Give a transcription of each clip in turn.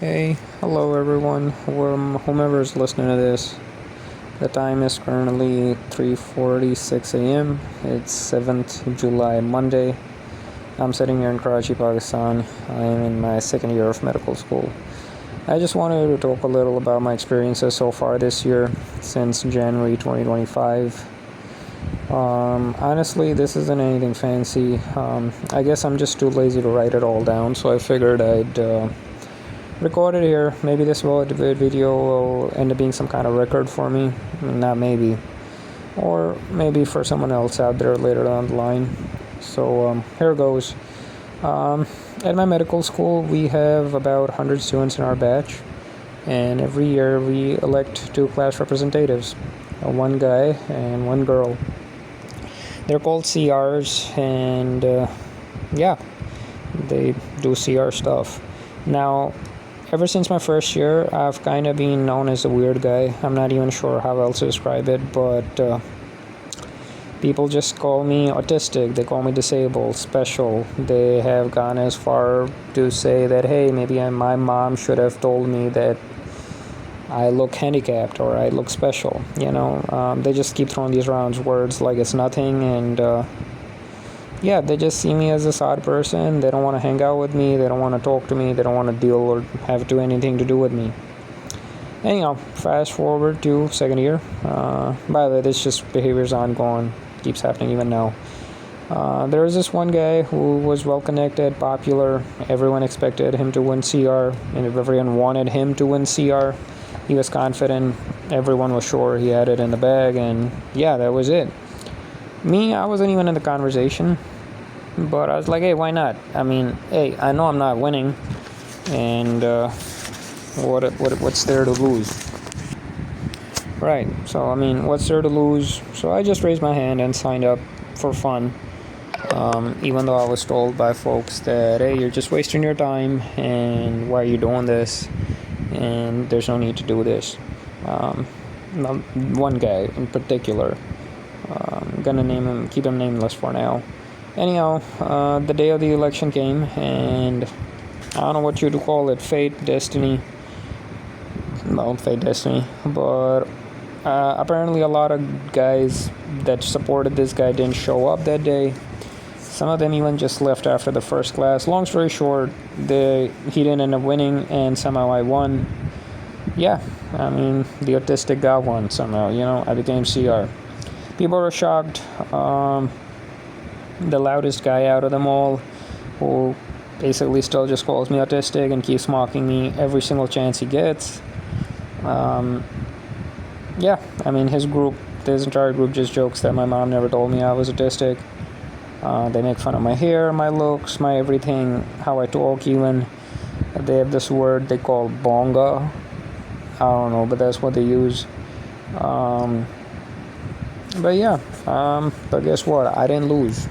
Hey, hello everyone, whomever is listening to this. The time is currently 3:46 a.m. It's 7th July, Monday. I'm sitting here in Karachi, Pakistan. I am in my second year of medical school. I just wanted to talk a little about my experiences so far this year, since January 2025. Honestly, this isn't anything fancy. I guess I'm just too lazy to write it all down, so I figured I'd record it here. Maybe this video will end up being some kind of record for me. Not maybe. Or maybe for someone else out there later down the line. So here goes. At my medical school, we have about 100 students in our batch. And every year we elect two class representatives. One guy and one girl. They're called CRs, and yeah, they do CR stuff. Now, ever since my first year, I've kind of been known as the weird guy. I'm not even sure how else to describe it, but people just call me autistic. They call me disabled, special. They have gone as far to say that, hey, maybe my mom should have told me that I look handicapped or I look special. They just keep throwing these around words like it's nothing, and yeah, they just see me as this odd person. They don't want to hang out with me. They don't want to talk to me. They don't want to deal or have to anything to do with me. Anyhow, fast forward to second year. By the way, this just behavior's ongoing. Keeps happening even now. There was this one guy who was well connected, popular. Everyone expected him to win CR, and everyone wanted him to win CR. He was confident. Everyone was sure he had it in the bag, and yeah, that was it. Me, I wasn't even in the conversation, but I was like, hey, why not? I mean, hey, I know I'm not winning, and what's there to lose? Right, so I mean, what's there to lose? So I just raised my hand and signed up for fun, even though I was told by folks that, hey, you're just wasting your time, and why are you doing this? And there's no need to do this. One guy in particular, I'm gonna keep him nameless for now. Anyhow, the day of the election came, and I don't know what you'd call it, fate, destiny. Well, fate, destiny, but apparently a lot of guys that supported this guy didn't show up that day. Some of them even just left after the first class. Long story short, he didn't end up winning, and somehow I won. Yeah, I mean, the autistic guy won somehow, I became CR. People were shocked. The loudest guy out of them all, who basically still just calls me autistic and keeps mocking me every single chance he gets. Yeah, I mean, his entire group just jokes that my mom never told me I was autistic. They make fun of my hair, my looks, my everything, how I talk even. They have this word they call bonga. I don't know, but that's what they use. But yeah, but guess what? I didn't lose.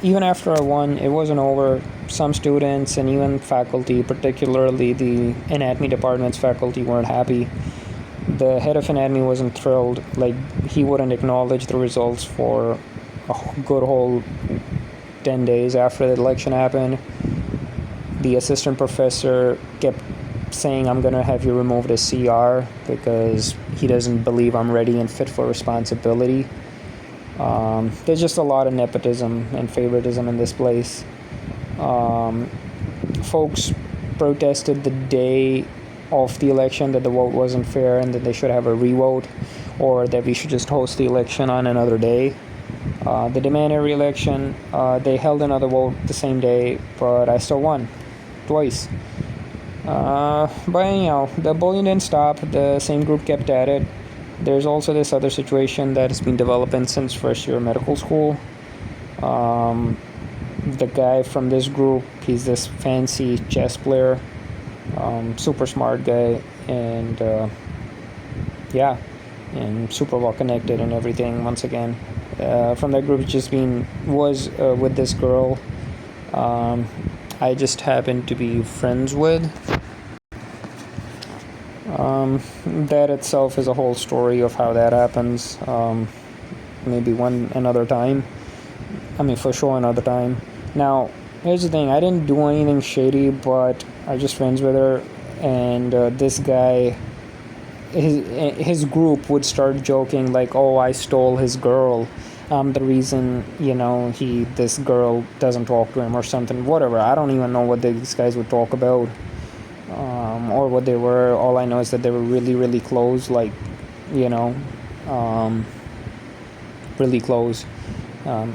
Even after I won, it wasn't over. Some students and even faculty, particularly the anatomy department's faculty, weren't happy. The head of anatomy wasn't thrilled. Like, he wouldn't acknowledge the results for a good whole 10 days after the election happened. The assistant professor kept saying, I'm going to have you removed as CR because he doesn't believe I'm ready and fit for responsibility. There's just a lot of nepotism and favoritism in this place. Folks protested the day of the election that the vote wasn't fair and that they should have a re-vote, or that we should just host the election on another day. They demanded re-election. They held another vote the same day, but I still won twice. But anyhow, the bullying didn't stop. The same group kept at it. There's also this other situation that has been developing since first year of medical school. The guy from this group, he's this fancy chess player, super smart guy, and yeah, and super well connected and everything. Once again, from that group, was with this girl. I just happened to be friends with. That itself is a whole story of how that happens. Maybe another time. I mean, for sure, another time. Now, Here's the thing, I didn't do anything shady, but I was just friends with her, and this guy, his group would start joking like, oh, I stole his girl. The reason, this girl doesn't talk to him or something, whatever. I don't even know what these guys would talk about, or what they were. All I know is that they were really, really close, like, you know, um, really close,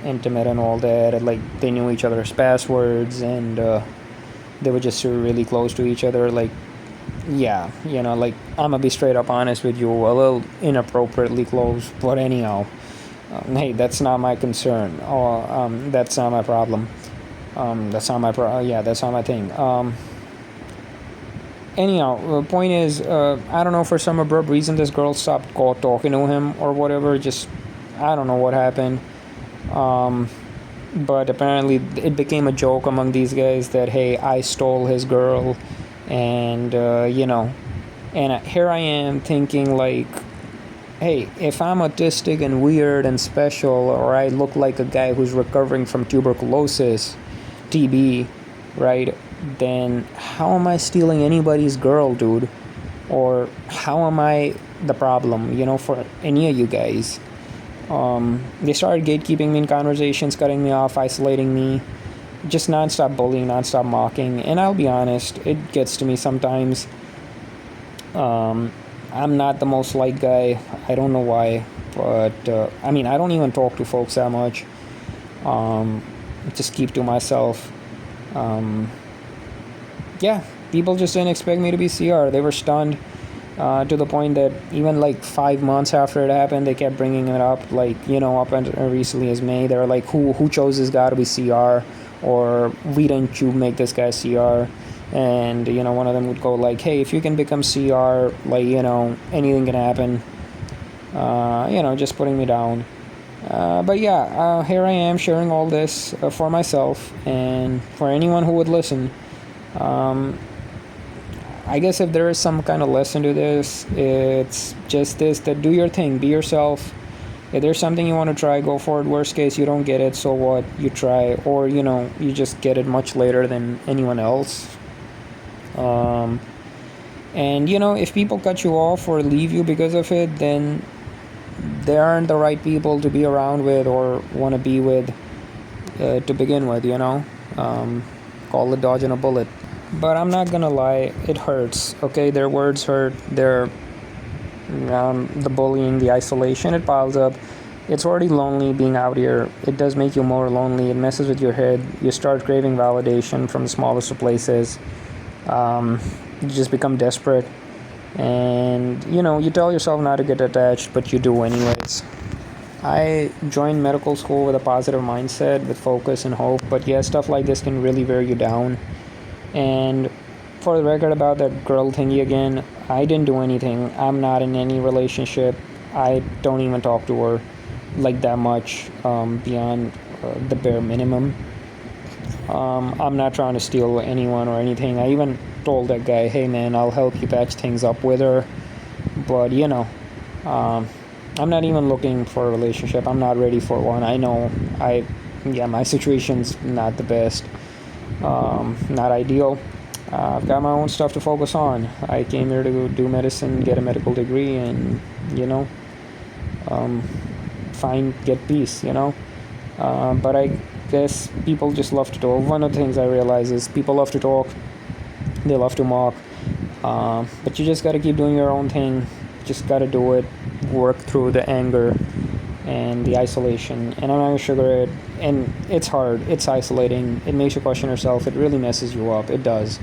intimate and all that. Like, they knew each other's passwords, and they were just really close to each other. Like, yeah, like, I'm gonna be straight up honest with you, a little inappropriately close, but anyhow, hey, that's not my concern, or that's not my problem. That's not my thing. Anyhow, the point is, I don't know, for some abrupt reason, this girl stopped talking to him or whatever. Just, I don't know what happened. But apparently, it became a joke among these guys that, hey, I stole his girl, and and here I am thinking like, hey, if I'm autistic and weird and special, or I look like a guy who's recovering from tuberculosis, TB, right, then how am I stealing anybody's girl, dude? Or how am I the problem, for any of you guys? They started gatekeeping me in conversations, cutting me off, isolating me, just nonstop bullying, nonstop mocking. And I'll be honest, it gets to me sometimes. I'm not the most liked guy. I don't know why, but I don't even talk to folks that much. Just keep to myself. Yeah, people just didn't expect me to be CR. They were stunned, to the point that even like 5 months after it happened, they kept bringing it up. Like, up until recently as May, they were like, who chose this guy to be CR? Or, we didn't you make this guy CR? And, one of them would go like, hey, if you can become CR, like, anything can happen. Just putting me down. But yeah, here I am sharing all this for myself and for anyone who would listen. I guess if there is some kind of lesson to this, it's just this, that do your thing, be yourself. If there's something you want to try, go for it. Worst case, you don't get it, so what? You try, or, you just get it much later than anyone else. And, if people cut you off or leave you because of it, then they aren't the right people to be around with or want to be with to begin with, Call it dodging a bullet. But I'm not gonna lie, it hurts, okay? Their words hurt, the bullying, the isolation, it piles up. It's already lonely being out here. It does make you more lonely. It messes with your head. You start craving validation from the smallest of places. You just become desperate. And, you tell yourself not to get attached, but you do anyways. I joined medical school with a positive mindset, with focus and hope. But yeah, stuff like this can really wear you down. And for the record about that girl thingy again, I didn't do anything. I'm not in any relationship. I don't even talk to her like that much, beyond the bare minimum. I'm not trying to steal anyone or anything. I even told that guy, hey man, I'll help you patch things up with her. But I'm not even looking for a relationship. I'm not ready for one. I know my situation's not the best. Not ideal. I've got my own stuff to focus on. I came here to do medicine, get a medical degree, and get peace. But I guess people just love to talk. One of the things I realize is people love to talk. They love to mock. But you just got to keep doing your own thing. Just got to do it. Work through the anger and the isolation. And I'm not gonna sugar it. And it's hard. It's isolating. It makes you question yourself. It really messes you up. It does.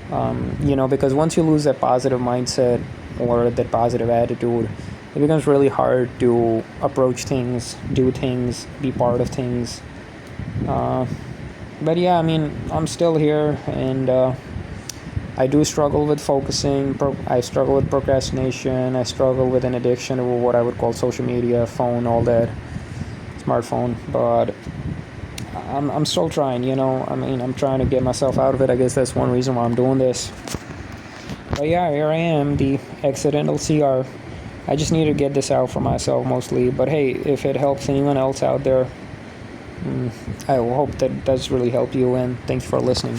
Because once you lose that positive mindset or that positive attitude, it becomes really hard to approach things, do things, be part of things. But yeah, I'm still here, and I do struggle with focusing. I struggle with procrastination. I struggle with an addiction to what I would call social media, phone, all that, smartphone. But I'm still trying, I'm trying to get myself out of it. I guess that's one reason why I'm doing this. But yeah, here I am, the accidental CR. I just need to get this out for myself mostly. But hey, if it helps anyone else out there, I hope that does really help you, and thanks for listening.